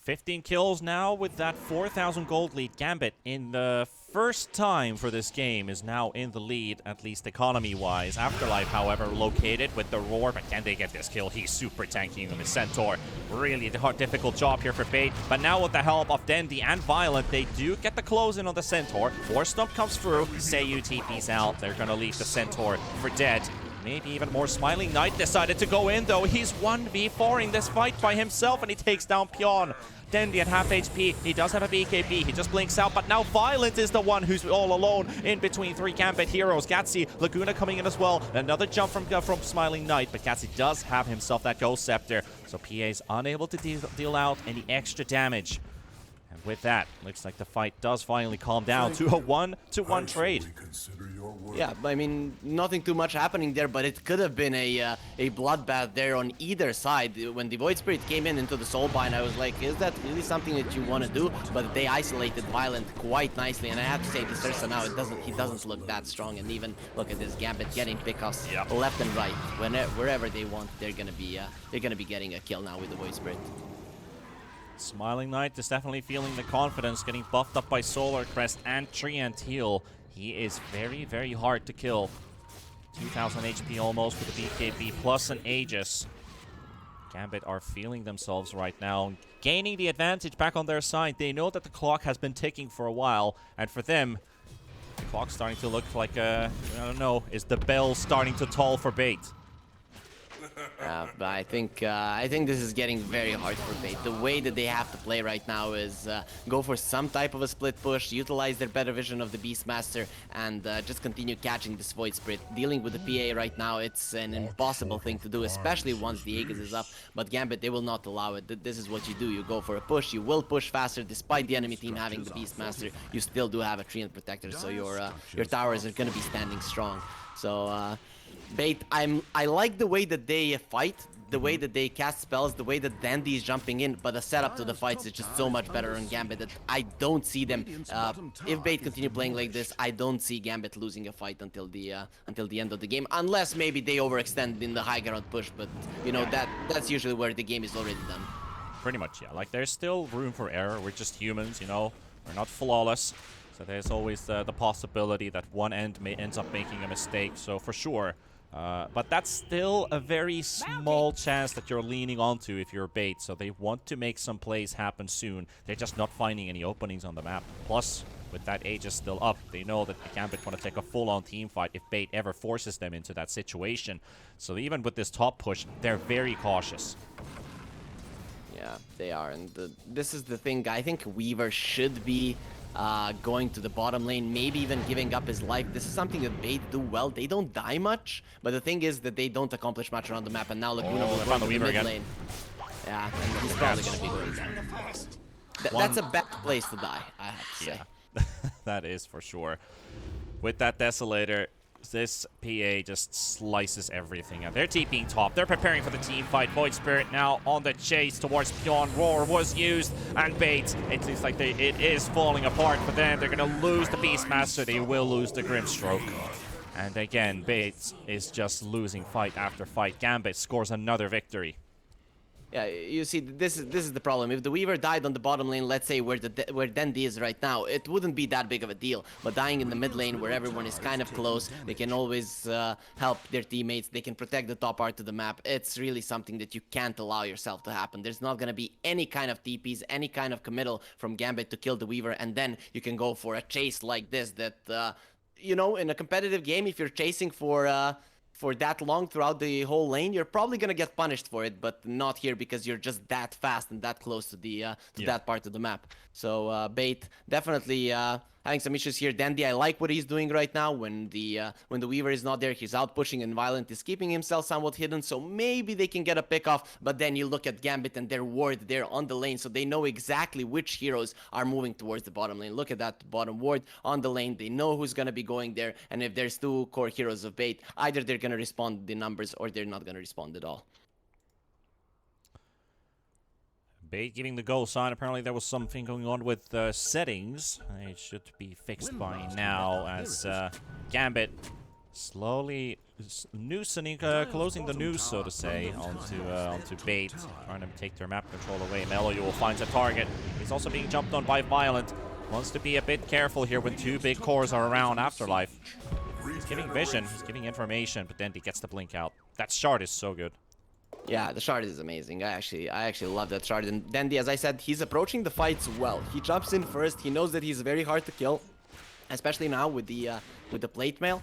15 kills now with that 4,000 gold lead. Gambit, in the first time for this game, is now in the lead, at least economy-wise. Afterlife, however, located with the Roar, but can they get this kill? He's super tanking them with Centaur. Really difficult job here for bait, but now with the help of Dendy and Violent, they do get the close in on the Centaur. Force Stomp comes through, Seiyu TP's out. They're gonna leave the Centaur for dead. Maybe even more. Smiling Knight decided to go in, though. He's 1v4ing this fight by himself, and he takes down Pjon. Dendy at half HP. He does have a BKB. He just blinks out, but now Violent is the one who's all alone in between 3 Gambit heroes. Gatsy, Laguna coming in as well. Another jump from Smiling Knight, but Gatsy does have himself that Ghost Scepter, so PA's unable to deal out any extra damage. And with that, looks like the fight does finally calm down to a 1-1 trade. Yeah, I mean, nothing too much happening there, but it could have been a bloodbath there on either side. When the Void Spirit came in into the Soulbind, I was like, is that really something that you want to do? But they isolated Violent quite nicely, and I have to say, this Ursa now, he doesn't look that strong, and even look at this Gambit getting pickoffs left and right. Wherever they want, they're gonna be getting a kill now with the Void Spirit. Smiling Knight is definitely feeling the confidence, getting buffed up by Solar Crest and Treant Heal. He is very, very hard to kill. 2000 HP almost with a BKB plus an Aegis. Gambit are feeling themselves right now, gaining the advantage back on their side. They know that the clock has been ticking for a while, and for them, the clock's starting to look like I don't know, is the bell starting to toll for Bait? But I think this is getting very hard for Bait. The way that they have to play right now is go for some type of a split push, utilize their better vision of the Beastmaster, and just continue catching this Void Spirit. Dealing with the PA right now, it's an impossible thing to do, especially once the Aegis is up. But Gambit, they will not allow it. This is what you do. You go for a push. You will push faster, despite the enemy team having the Beastmaster. You still do have a Treant Protector, so your towers are going to be standing strong. So Bait, I like the way that they fight, the way that they cast spells, the way that Dandy is jumping in, but the setup to the fights is just so much better on Gambit that I don't see them. If Bait continue playing like this, I don't see Gambit losing a fight until the end of the game, unless maybe they overextend in the high ground push. But you know that's usually where the game is already done. Pretty much, yeah. Like there's still room for error. We're just humans, you know. We're not flawless. So there's always the possibility that one end ends up making a mistake. So for sure. But that's still a very small chance that you're leaning onto if you're Bait. So they want to make some plays happen soon. They're just not finding any openings on the map. Plus, with that Aegis still up, they know that the Gambit want to take a full-on team fight if Bait ever forces them into that situation. So even with this top push, they're very cautious. Yeah, they are. And this is the thing. I think Weaver should be going to the bottom lane, maybe even giving up his life. This is something that Bait do well. They don't die much, but the thing is that they don't accomplish much around the map, and now Laguna will go to the mid lane. Yeah, and he's probably going to be going down. That's a bad place to die, I have to say. Yeah, that is for sure. With that Desolator, this PA just slices everything. They're TPing top. They're preparing for the team fight. Void Spirit now on the chase towards Beyond. Roar was used, and Bait, it seems like it is falling apart for them. They're going to lose the Beastmaster. They will lose the Grimstroke. And again, Bait is just losing fight after fight. Gambit scores another victory. Yeah, you see, this is the problem. If the Weaver died on the bottom lane, let's say where Dandy is right now, it wouldn't be that big of a deal. But dying in the mid lane where everyone is kind of close, they can always help their teammates. They can protect the top part of the map. It's really something that you can't allow yourself to happen. There's not going to be any kind of TPs, any kind of committal from Gambit to kill the Weaver, and then you can go for a chase like this that, you know, in a competitive game, if you're chasing for that long throughout the whole lane, you're probably gonna get punished for it, but not here because you're just that fast and that close to the that part of the map. So Bait definitely having some issues here. Dandy, I like what he's doing right now. When the Weaver is not there, he's out pushing, and Violent is keeping himself somewhat hidden, so maybe they can get a pick off. But then you look at Gambit and their ward there on the lane, so they know exactly which heroes are moving towards the bottom lane. Look at that bottom ward on the lane. They know who's gonna be going there, and if there's two core heroes of Bait, either they're gonna respond the numbers or they're not gonna respond at all. Bait giving the go sign. Apparently there was something going on with settings. It should be fixed by now as Gambit slowly noosing, closing the noose, so to say, onto Bait, trying to take their map control away. Meloyul finds a target. He's also being jumped on by Violent. Wants to be a bit careful here when two big cores are around Afterlife. He's giving vision, he's giving information, but then he gets the blink out. That shard is so good. Yeah, the shard is amazing. I actually love that shard. And Dandy, as I said, he's approaching the fights well. He jumps in first. He knows that he's very hard to kill, especially now with the plate mail.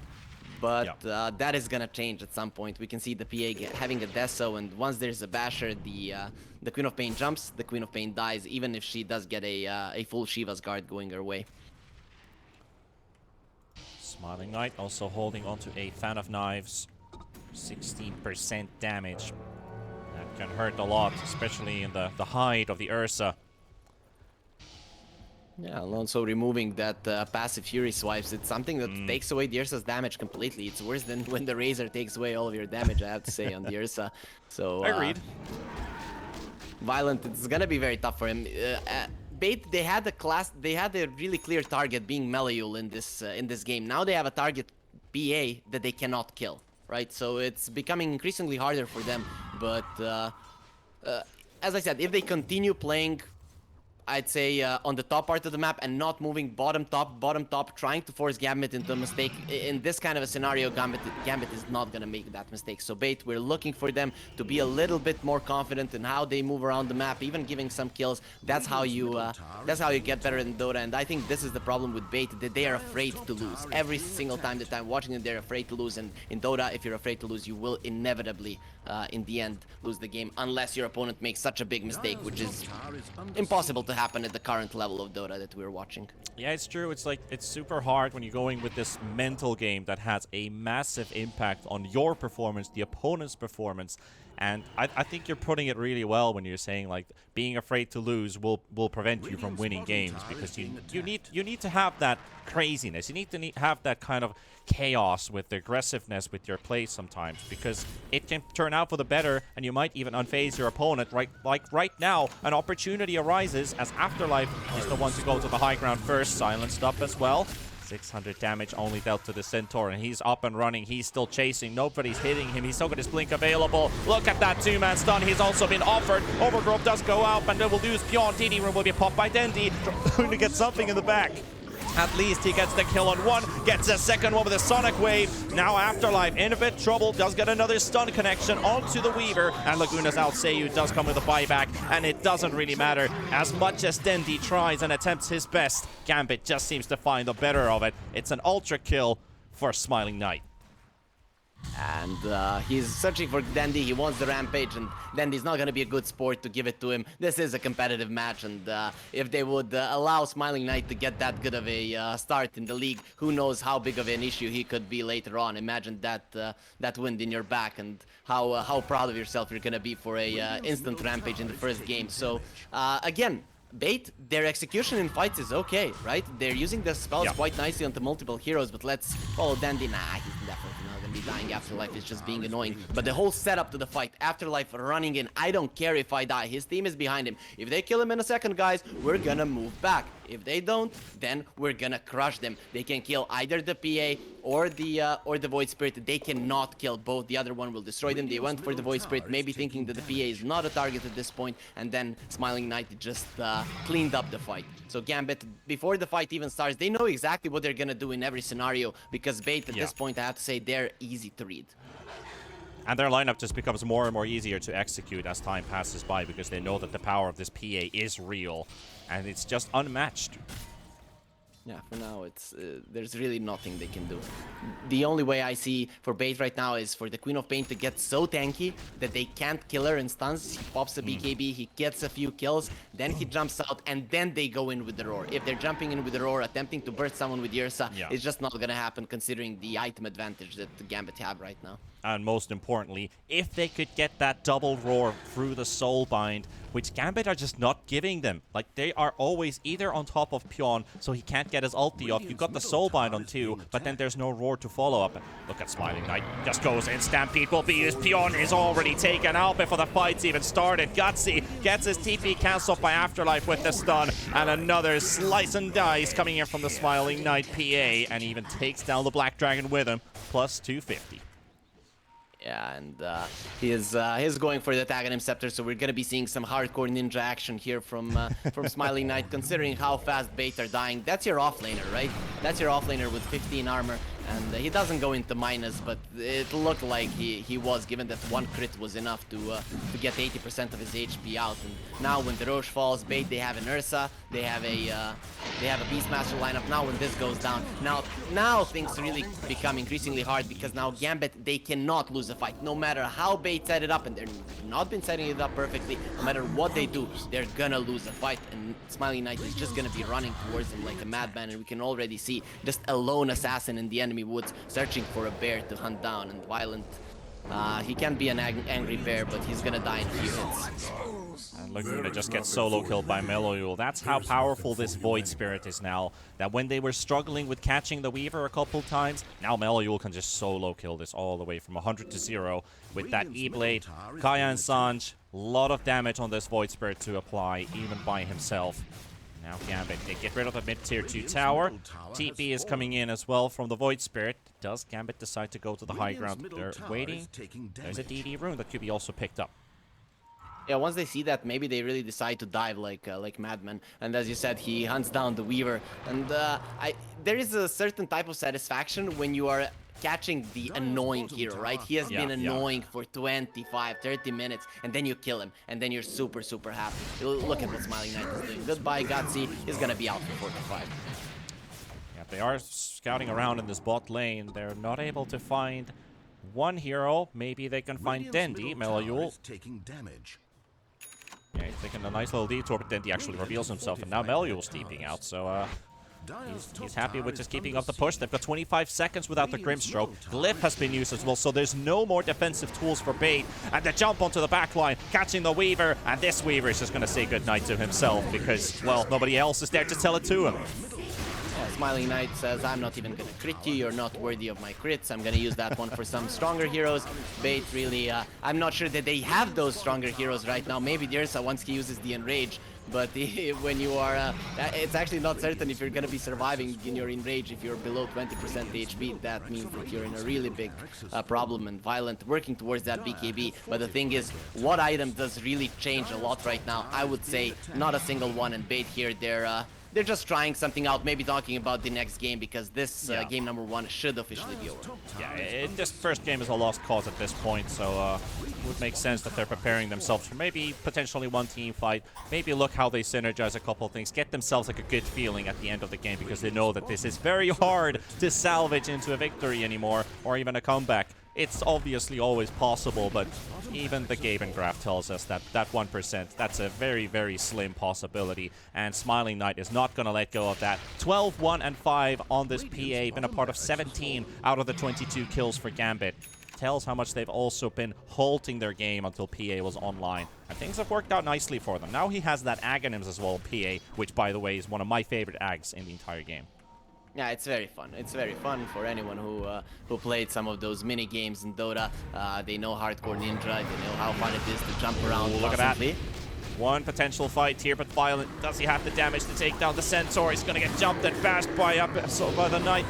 But that is gonna change at some point. We can see the PA having a Deso, and once there's a Basher, the Queen of Pain jumps, the Queen of Pain dies, even if she does get a full Shiva's Guard going her way. Smiling Knight also holding onto a Fan of Knives. 16% damage. That can hurt a lot, especially in the height of the Ursa. Yeah, and also removing that passive Fury swipes, it's something that takes away the Ursa's damage completely. It's worse than when the Razor takes away all of your damage, I have to say, on the Ursa. So, Agreed. Violent, it's gonna be very tough for him. Bait, they had a really clear target being Meliul in this game. Now they have a target PA that they cannot kill, right? So it's becoming increasingly harder for them. But as I said, if they continue playing, I'd say on the top part of the map and not moving bottom top, trying to force Gambit into a mistake. In this kind of a scenario, Gambit is not going to make that mistake. So Bait, we're looking for them to be a little bit more confident in how they move around the map, even giving some kills. That's how you get better in Dota. And I think this is the problem with Bait, that they are afraid to lose. Every single time that I'm watching them, they're afraid to lose. And in Dota, if you're afraid to lose, you will inevitably, in the end, lose the game, unless your opponent makes such a big mistake, which is impossible to happen at the current level of Dota that we're watching. Yeah, it's true. It's like, it's super hard when you're going with this mental game that has a massive impact on your performance, the opponent's performance. And I think you're putting it really well when you're saying, like, being afraid to lose will prevent you from winning games, because you need to have that craziness. You need to have that kind of chaos with the aggressiveness with your play sometimes, because it can turn out for the better, and you might even unfazed your opponent. Like right now, an opportunity arises as Afterlife is the one to go to the high ground first, silenced up as well. 600 damage only dealt to the Centaur, and he's up and running. He's still chasing. Nobody's hitting him. He's still got his blink available. Look at that two-man stun. He's also been offered. Overgrowth does go out, and they will lose Pion. TD room will be popped by Dendi. Trying to get something in the back. At least he gets the kill on one, gets a second one with a Sonic Wave. Now Afterlife in a bit trouble, does get another stun connection onto the Weaver, and Laguna's out Seiyu does come with a buyback, and it doesn't really matter. As much as Dendi tries and attempts his best, Gambit just seems to find the better of it. It's an ultra kill for Smiling Knight. And he's searching for Dendi. He wants the rampage, and Dendi's not going to be a good sport to give it to him. This is a competitive match, and if they would allow Smiling Knight to get that good of a start in the league, who knows how big of an issue he could be later on. Imagine that wind in your back, and how proud of yourself you're going to be for a instant rampage in the first game. So again, Bait, their execution in fights is okay, right? They're using their spells quite nicely onto multiple heroes, but let's follow Dendi. Nah, he's definitely not gonna be dying. Afterlife is just being annoying. But the whole setup to the fight, Afterlife running in, I don't care if I die. His team is behind him. If they kill him in a second, guys, we're gonna move back. If they don't, then we're gonna crush them. They can kill either the PA or the Void Spirit. They cannot kill both. The other one will destroy them. They went for the Void Spirit, maybe thinking that the PA is not a target at this point, and then Smiling Knight just cleaned up the fight. So Gambit, before the fight even starts, they know exactly what they're gonna do in every scenario, because Bait at this point, I have to say, they're easy to read. And their lineup just becomes more and more easier to execute as time passes by, because they know that the power of this PA is real, and it's just unmatched. Yeah, for now, it's there's really nothing they can do. The only way I see for Bait right now is for the Queen of Pain to get so tanky that they can't kill her in stuns. He pops a BKB, he gets a few kills, then he jumps out, and then they go in with the Roar. If they're jumping in with the Roar, attempting to burst someone with Ursa, it's just not gonna happen, considering the item advantage that the Gambit have right now. And most importantly, if they could get that double Roar through the Soulbind, which Gambit are just not giving them. Like, they are always either on top of Pion, so he can't get his ulti off. You've got the Soulbind on 2, but then there's no Roar to follow up. And look at Smiling Knight, just goes in. Stampede will be used. Pion is already taken out before the fight's even started. Gutsy gets his TP cancelled by Afterlife with the stun. And another slice and dice coming in from the Smiling Knight PA, and even takes down the Black Dragon with him, plus 250. Yeah, and he's going for the Aghanim Scepter, so we're gonna be seeing some hardcore ninja action here from Smiling Knight, considering how fast Bait are dying. That's your offlaner, right? That's your offlaner with 15 armor, and he doesn't go into minus, but it looked like he was, given that one crit was enough to get 80% of his HP out. And now when the Roche falls, Bait, they have an Ursa, they have a Beastmaster lineup. Now when this goes down, now things really become increasingly hard, because now Gambit, they cannot lose a fight. No matter how Bait set it up, and they're not been setting it up perfectly, no matter what they do, they're gonna lose a fight. And Smiling Knight is just gonna be running towards him like a madman, and we can already see just a lone assassin in the enemy woods searching for a bear to hunt down. And Violent, he can be an angry bear, but he's gonna die in a few hits. And Laguna just gets solo killed by Meloyul. That's how powerful this Void Spirit is now. That when they were struggling with catching the Weaver a couple times, now Meloyul can just solo kill this all the way from 100 to 0 with that E-Blade. Kaya and Sanj, a lot of damage on this Void Spirit to apply, even by himself. Now Gambit, they get rid of the mid-tier 2 tower. TP is coming in as well from the Void Spirit. Does Gambit decide to go to the high ground? They're waiting. There's a DD rune that could be also picked up. Yeah, once they see that, maybe they really decide to dive like madmen. And as you said, he hunts down the Weaver. And there is a certain type of satisfaction when you are catching the annoying hero, right? He has been annoying for 25, 30 minutes, and then you kill him, and then you're super, super happy. Look at what Smiling Knight is doing. Goodbye, Gutsy. He's gonna be out for 45. Yeah, they are scouting around in this bot lane. They're not able to find one hero. Maybe they can find Dendi. Meloyul taking damage. Yeah, he's taking a nice little detour, but Dendi actually reveals himself, and now Meloyul's TPing out, so he's happy with just keeping up the push. They've got 25 seconds without the Grimstroke. Glyph has been used as well, so there's no more defensive tools for Bait. And the jump onto the backline, catching the Weaver, and this Weaver is just going to say goodnight to himself because, well, nobody else is there to tell it to him. Smiling Knight says, I'm not even gonna crit you, you're not worthy of my crits, I'm gonna use that one for some stronger heroes. Bait really, I'm not sure that they have those stronger heroes right now. Maybe Dirsa once he uses the Enrage, but when you are, it's actually not certain if you're gonna be surviving in your Enrage. If you're below 20% HP, that means that you're in a really big problem and violent, working towards that BKB. But the thing is, what item does really change a lot right now? I would say not a single one, and Bait here, they're just trying something out, maybe talking about the next game, because this game number 1 should officially be over. Yeah, this first game is a lost cause at this point, so it would make sense that they're preparing themselves for maybe potentially one team fight, maybe look how they synergize a couple of things, get themselves like a good feeling at the end of the game, because they know that this is very hard to salvage into a victory anymore, or even a comeback. It's obviously always possible, but even the Gaben graph tells us that that 1%, that's a very, very slim possibility. And Smiling Knight is not going to let go of that. 12, 1, and 5 on this PA, been a part of 17 out of the 22 kills for Gambit. Tells how much they've also been halting their game until PA was online. And things have worked out nicely for them. Now he has that Aghanims as well, PA, which, by the way, is one of my favorite Ags in the entire game. Yeah, it's very fun. It's very fun for anyone who played some of those mini games in Dota. They know Hardcore Ninja. They know how fun it is to jump around. Look at that. One potential fight here, but Violent, does he have the damage to take down the Centaur? He's going to get jumped and bashed by the Knight.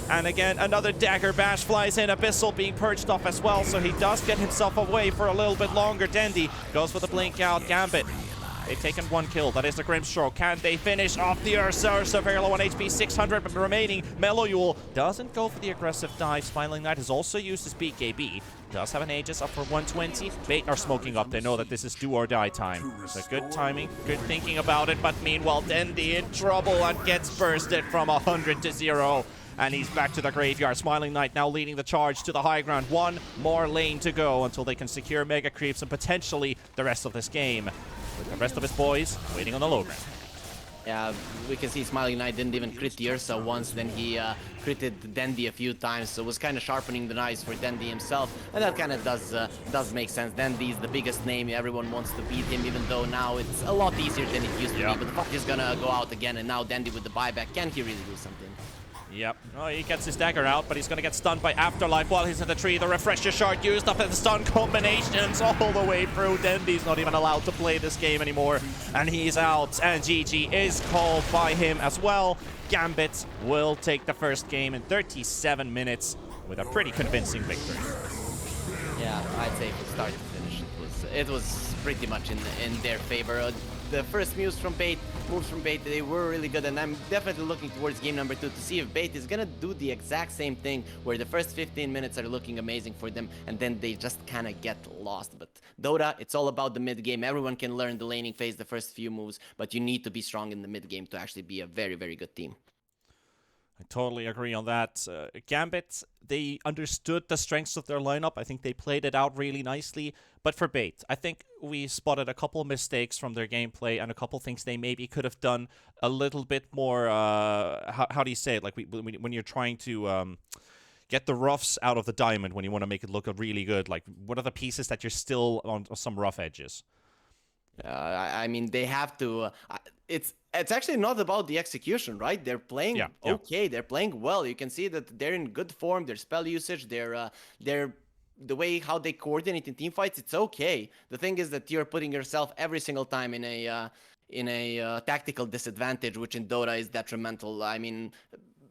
And again, another dagger bash flies in. Abyssal being purged off as well, so he does get himself away for a little bit longer. Dendi goes for the blink out. Gambit, they've taken one kill. That is the Grimstroke. Can they finish off the Ursa? Ursa very low on HP, 600 remaining. Meloyul doesn't go for the aggressive dive. Smiling Knight has also used his BKB. Does have an Aegis up for 120. Bait are smoking up. They know that this is do or die time. So good timing, good thinking about it. But meanwhile, Dendi in trouble and gets bursted from 100 to 0. And he's back to the graveyard. Smiling Knight now leading the charge to the high ground. One more lane to go until they can secure Mega Creeps and potentially the rest of this game. With the rest of his boys waiting on the low ground. Yeah, we can see Smiling Knight didn't even crit the Ursa once, then he critted Dendi a few times, so it was kind of sharpening the knives for Dendi himself, and that kind of does make sense. Dendi is the biggest name, everyone wants to beat him, even though now it's a lot easier than it used to be, but the fuck is gonna go out again, and now Dendi with the buyback, can he really do something? Yep. Oh, he gets his dagger out, but he's going to get stunned by Afterlife while he's in the tree. The Refresher Shard used up, and the stun combinations all the way through. Dendi's not even allowed to play this game anymore, and he's out. And GG is called by him as well. Gambit will take the first game in 37 minutes with a pretty convincing victory. Yeah, I'd say from start to finish, it was pretty much in their favor. The first moves from Bait, they were really good, and I'm definitely looking towards game number 2 to see if Bait is gonna do the exact same thing, where the first 15 minutes are looking amazing for them, and then they just kind of get lost. But Dota, it's all about the mid game. Everyone can learn the laning phase, the first few moves, but you need to be strong in the mid game to actually be a very, very good team. I totally agree on that. Gambit, they understood the strengths of their lineup. I think they played it out really nicely. But for Bait, I think we spotted a couple of mistakes from their gameplay and a couple things they maybe could have done a little bit more, how do you say it? Like when you're trying to get the roughs out of the diamond, when you want to make it look really good. Like, what are the pieces that you're still on some rough edges? I mean, they have to. It's actually not about the execution, right? They're playing Yeah, yeah. okay. They're playing well. You can see that they're in good form. Their spell usage, their the way how they coordinate in team fights. It's okay. The thing is that you're putting yourself every single time in a tactical disadvantage, which in Dota is detrimental. I mean,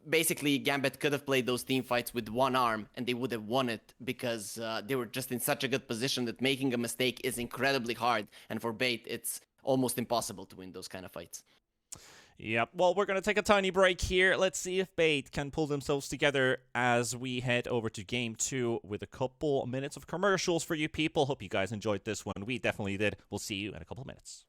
basically Gambit could have played those team fights with one arm and they would have won it because they were just in such a good position that making a mistake is incredibly hard. And for Bait, it's almost impossible to win those kind of fights. Yep. Well, we're going to take a tiny break here. Let's see if Bait can pull themselves together as we head over to game 2 with a couple minutes of commercials for you people. Hope you guys enjoyed this one. We definitely did. We'll see you in a couple minutes.